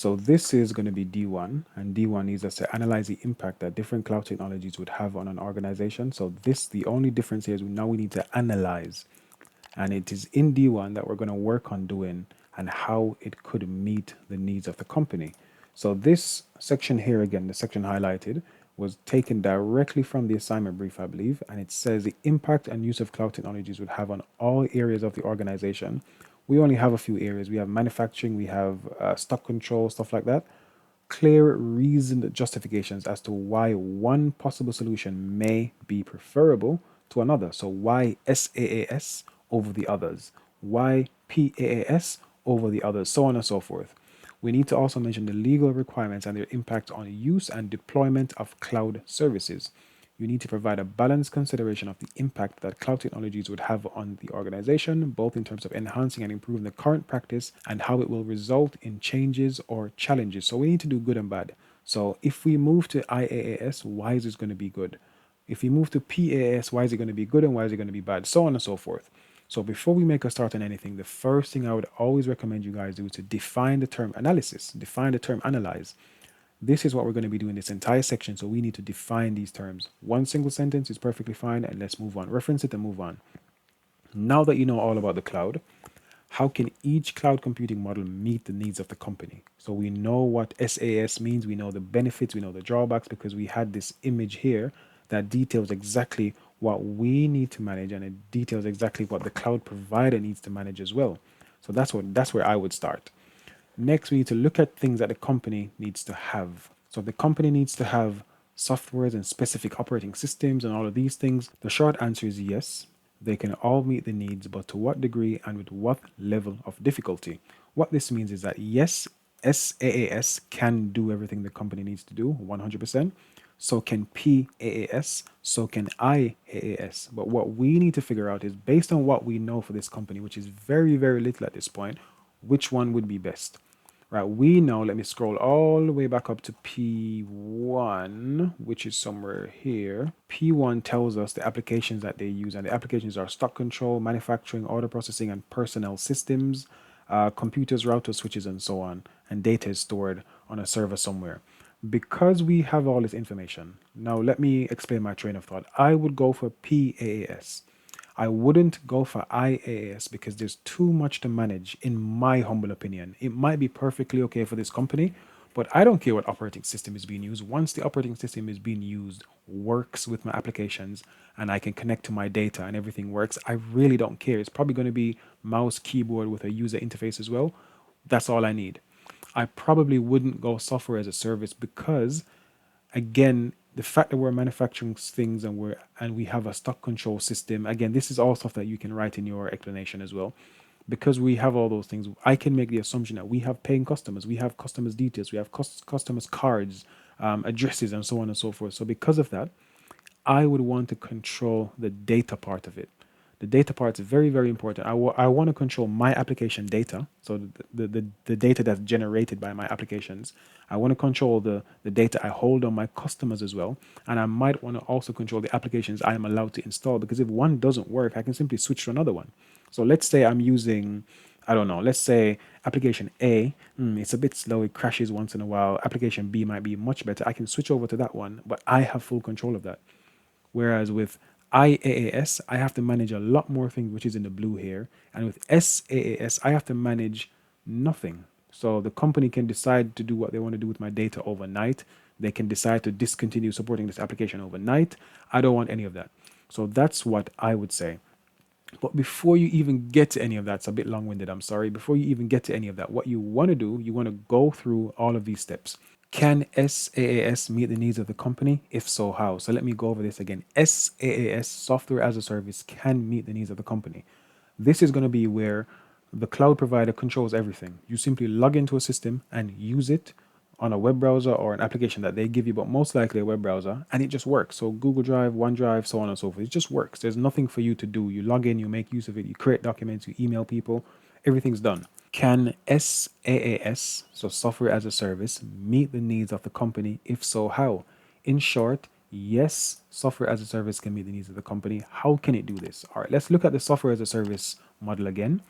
So this is going to be D1, and D1 needs us to analyze the impact that different cloud technologies would have on an organization. So this, the only difference here is now we need to analyze, and it is in D1 that we're going to work on doing and how it could meet the needs of the company. So this section here, again, the section highlighted, was taken directly from the assignment brief, I believe, and it says the impact and use of cloud technologies would have on all areas of the organization. We only have a few areas. We have manufacturing, we have stock control, stuff like that. Clear, reasoned justifications as to why one possible solution may be preferable to another. So why SAAS over the others? Why PAAS over the others? So on and so forth. We need to also mention the legal requirements and their impact on use and deployment of cloud services. You need to provide a balanced consideration of the impact that cloud technologies would have on the organization, both in terms of enhancing and improving the current practice and how it will result in changes or challenges. So we need to do good and bad. So if we move to IAAS, why is this going to be good? If we move to PAAS, why is it going to be good and why is it going to be bad? So on and so forth. So before we make a start on anything, the first thing I would always recommend you guys do is to define the term analysis, define the term analyze. This is what we're going to be doing this entire section. So we need to define these terms. One single sentence is perfectly fine, and let's move on. Reference it and move on. Now that you know all about the cloud, how can each cloud computing model meet the needs of the company? So we know what SaaS means, we know the benefits, we know the drawbacks, because we had this image here that details exactly what we need to manage, and it details exactly what the cloud provider needs to manage as well. So that's where I would start. Next, we need to look at things that the company needs to have. So the company needs to have softwares and specific operating systems and all of these things. The short answer is yes, they can all meet the needs, but to what degree and with what level of difficulty? What this means is that yes, SAAS can do everything the company needs to do 100%. So can PAAS, so can IAAS. But what we need to figure out is, based on what we know for this company, which is very, very little at this point, which one would be best? Right, we know, let me scroll all the way back up to P1, which is somewhere here. P1 tells us the applications that they use, and the applications are stock control, manufacturing, order processing, and personnel systems, computers, routers, switches, and so on. And data is stored on a server somewhere. Because we have all this information, now let me explain my train of thought. I would go for PAAS. I wouldn't go for IAAS because there's too much to manage, in my humble opinion. It might be perfectly okay for this company, but I don't care what operating system is being used. Once the operating system is being used, works with my applications, and I can connect to my data and everything works, I really don't care. It's probably going to be mouse, keyboard with a user interface as well. That's all I need. I probably wouldn't go software as a service because, again, the fact that we're manufacturing things and we have a stock control system, again, this is all stuff that you can write in your explanation as well. Because we have all those things, I can make the assumption that we have paying customers, we have customers details, we have customers cards, addresses, and so on and so forth. So because of that, I would want to control the data part of it. The data part is very, very important. I want to control my application data, so the data that's generated by my applications. I want to control the data I hold on my customers as well. And I might want to also control the applications I am allowed to install, because if one doesn't work, I can simply switch to another one. So let's say I'm using, I don't know, let's say application A, it's a bit slow, it crashes once in a while. Application B might be much better. I can switch over to that one, but I have full control of that. Whereas with IAAS, I have to manage a lot more things, which is in the blue here. And with SAAS, I have to manage nothing. So the company can decide to do what they want to do with my data overnight. They can decide to discontinue supporting this application overnight. I don't want any of that. So that's what I would say. But before you even get to any of that, it's a bit long winded, I'm sorry. Before you even get to any of that, what you want to do, you want to go through all of these steps. Can SaaS meet the needs of the company? If so, how? So let me go over this again. SaaS, software as a service, can meet the needs of the company. This is going to be where the cloud provider controls everything. You simply log into a system and use it on a web browser or an application that they give you, but most likely a web browser, and it just works. So Google Drive, OneDrive, so on and so forth. It just works. There's nothing for you to do. You log in, you make use of it, you create documents, you email people, everything's done. Can SaaS, so software as a service, meet the needs of the company? If so, how? In short, yes, software as a service can meet the needs of the company. How can it do this? All right, let's look at the software as a service model again.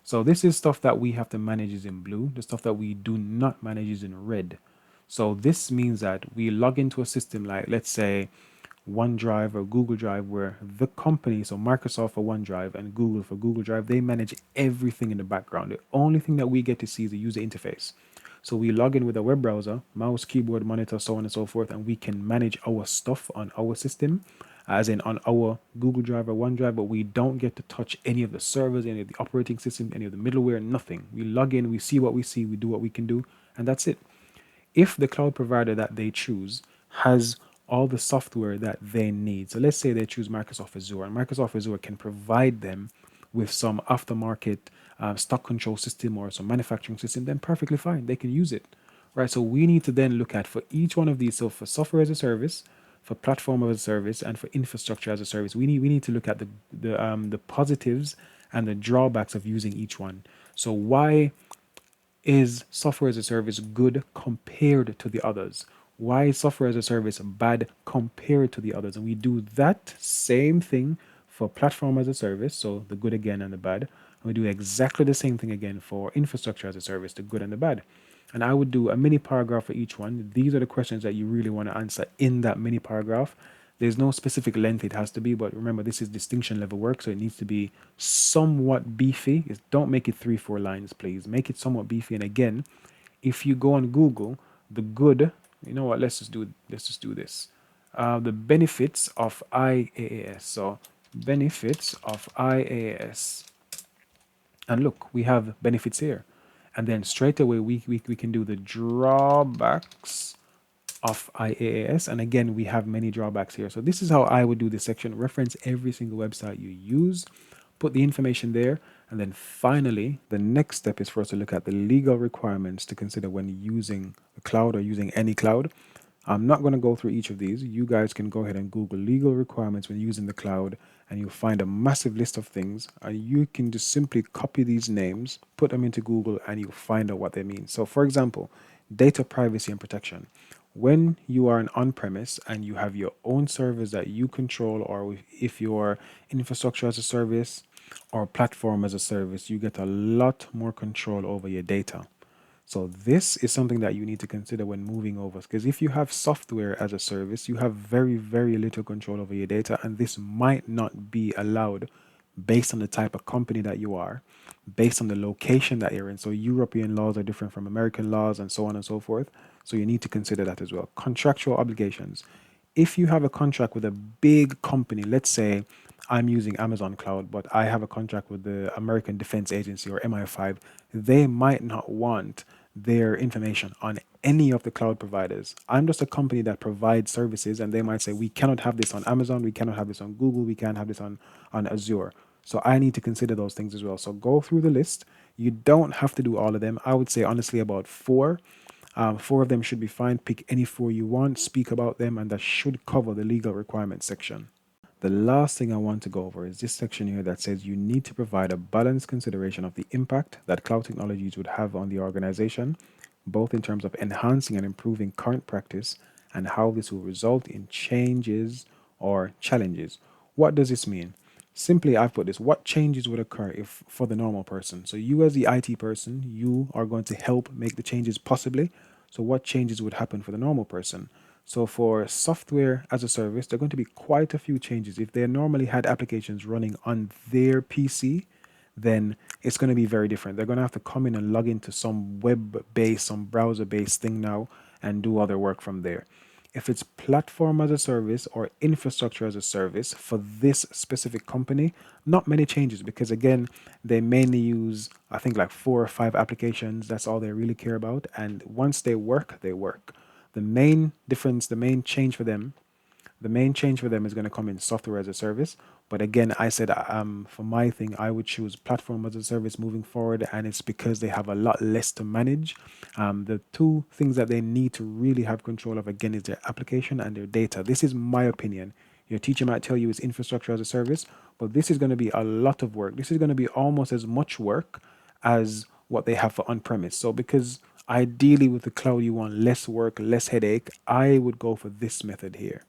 So this is stuff that we have to manage is in blue. The stuff that we do not manage is in red. So this means that we log into a system like, let's say, OneDrive or Google Drive, where the company, so Microsoft for OneDrive and Google for Google Drive, they manage everything in the background. The only thing that we get to see is the user interface. So we log in with a web browser, mouse, keyboard, monitor, so on and so forth, and we can manage our stuff on our system, as in on our Google Drive or OneDrive, but we don't get to touch any of the servers, any of the operating system, any of the middleware, nothing. We log in, we see what we see, we do what we can do, and that's it. If the cloud provider that they choose has all the software that they need, so let's say they choose Microsoft Azure, and Microsoft Azure can provide them with some aftermarket stock control system or some manufacturing system, then perfectly fine. They can use it, right? So we need to then look at for each one of these. So for software as a service, for platform as a service, and for infrastructure as a service, we need to look at the positives and the drawbacks of using each one. So why is software as a service good compared to the others? Why is software as a service bad compared to the others? And we do that same thing for platform as a service, so the good again and the bad. And we do exactly the same thing again for infrastructure as a service, the good and the bad. And I would do a mini paragraph for each one. These are the questions that you really want to answer in that mini paragraph. There's no specific length it has to be, but remember, this is distinction level work, so it needs to be somewhat beefy. Don't make it 3-4 lines, please. Make it somewhat beefy. And again, if you go on Google, the good, you know what? Let's just do this. The benefits of IAAS. So benefits of IAAS, and look, we have benefits here. And then straight away we can do the drawbacks of IAAS. And again, we have many drawbacks here. So this is how I would do this section. Reference every single website you use, put the information there. And then finally, the next step is for us to look at the legal requirements to consider when using the cloud or using any cloud. I'm not going to go through each of these. You guys can go ahead and Google legal requirements when using the cloud, and you'll find a massive list of things. And you can just simply copy these names, put them into Google, and you'll find out what they mean. So, for example, data privacy and protection. When you are an on-premise and you have your own servers that you control, or if you're infrastructure as a service or platform as a service, you get a lot more control over your data. So this is something that you need to consider when moving over, because if you have software as a service, you have very, very little control over your data, and this might not be allowed based on the type of company that you are, based on the location that you're in. So European laws are different from American laws and so on and so forth. So you need to consider that as well. Contractual obligations. If you have a contract with a big company, let's say I'm using Amazon Cloud, but I have a contract with the American Defense Agency or MI5, they might not want their information on any of the cloud providers. I'm just a company that provides services, and they might say, we cannot have this on Amazon, we cannot have this on Google, we can't have this on Azure. So I need to consider those things as well. So go through the list. You don't have to do all of them. I would say honestly about four. Four of them should be fine. Pick any four you want, speak about them, and that should cover the legal requirements section. The last thing I want to go over is this section here that says you need to provide a balanced consideration of the impact that cloud technologies would have on the organization, both in terms of enhancing and improving current practice and how this will result in changes or challenges. What does this mean? Simply, I've put this: what changes would occur if for the normal person? So you as the IT person, you are going to help make the changes possibly. So what changes would happen for the normal person? So for software as a service, there are going to be quite a few changes. If they normally had applications running on their PC, then it's going to be very different. They're going to have to come in and log into some web-based, some browser-based thing now and do other work from there. If it's platform as a service or infrastructure as a service for this specific company, not many changes, because again, they mainly use, I think, like 4 or 5 applications. That's all they really care about. And once they work, they work. The main difference, the main change for them is going to come in software as a service. But again, I said for my thing, I would choose platform as a service moving forward, and it's because they have a lot less to manage. The two things that they need to really have control of again is their application and their data. This is my opinion. Your teacher might tell you it's infrastructure as a service, but this is going to be a lot of work. This is going to be almost as much work as what they have for on-premise. So because ideally with the cloud you want less work, less headache, I would go for this method here.